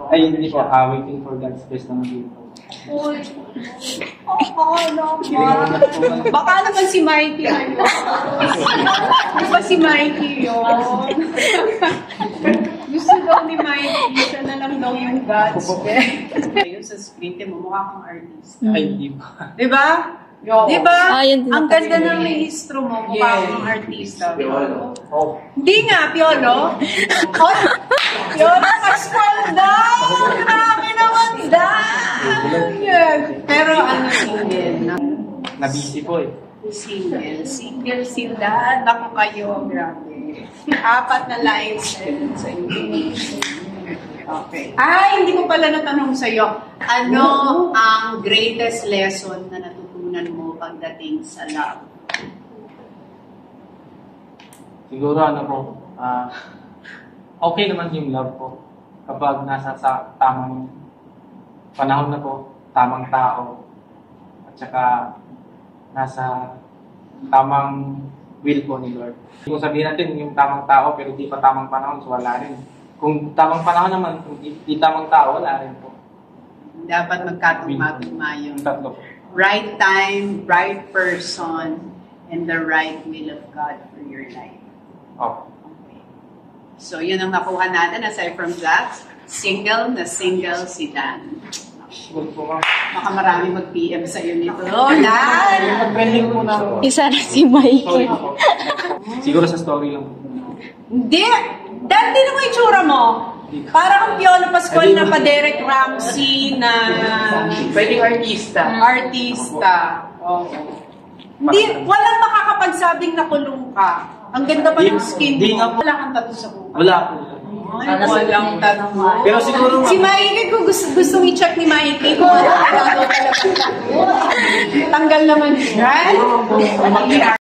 Ay, hindi po. Waiting for God's best naman din po. Uy. Naman. Baka naman si Mikey yun. Baka si Mikey yun. Gusto daw ni Mikey, siya na lang daw yung God's best. Ayun sa screen, mo mukha kang artist. Ay, hindi po. Diba? Diba? Yun, Ang ganda ng registro mo, mukha kang artista. Oh. Hindi nga, Piolo. Oh, Piolo, Pascual daw! Grabe naman daw! Pero ano, single? Nabisi po eh. Single sila. Naku kayo, grabe. 4 na lines sa English. Okay. Ay, hindi ko pala natanong sa'yo. Ano ang greatest lesson na natutunan mo pagdating sa love? Siguro ano po, okay naman yung love po. Kapag nasa sa tamang panahon na po, tamang tao, at saka nasa tamang will po ni Lord. Kung sabihin natin yung tamang tao pero di pa tamang panahon, so wala rin. Kung tamang panahon naman, kung di tamang tao, wala rin po. Dapat magkatugma-tugma yung Tatlo. right time, right person, and the right will of God for your life. Oh. Okay. So, yun ang nakuha natin. Aside from that, single si Dan. Siguro po ma'am. Baka marami mag-PM sa'yo nito. Oh, Dan! Mag-trending po na. Isa na si Mikey. Sorry po. Siguro sa story lang po. Hindi! Dan, di naman yung itsura mo. Parang ang Piolo Pascual na pa Derek Ramsey na Pwedeng artista. artista. Oo. Hindi, walang makakapagsabing nakulong ka. Ang ganda pa ng skin Di nga mo. po. Wala kang tattoo sa buka. Wala po. Ay, walang tattoo. Pero siguro Si Mikey, kung gustong i-check ni Mikey, kung ano talaga. Tanggal naman yan.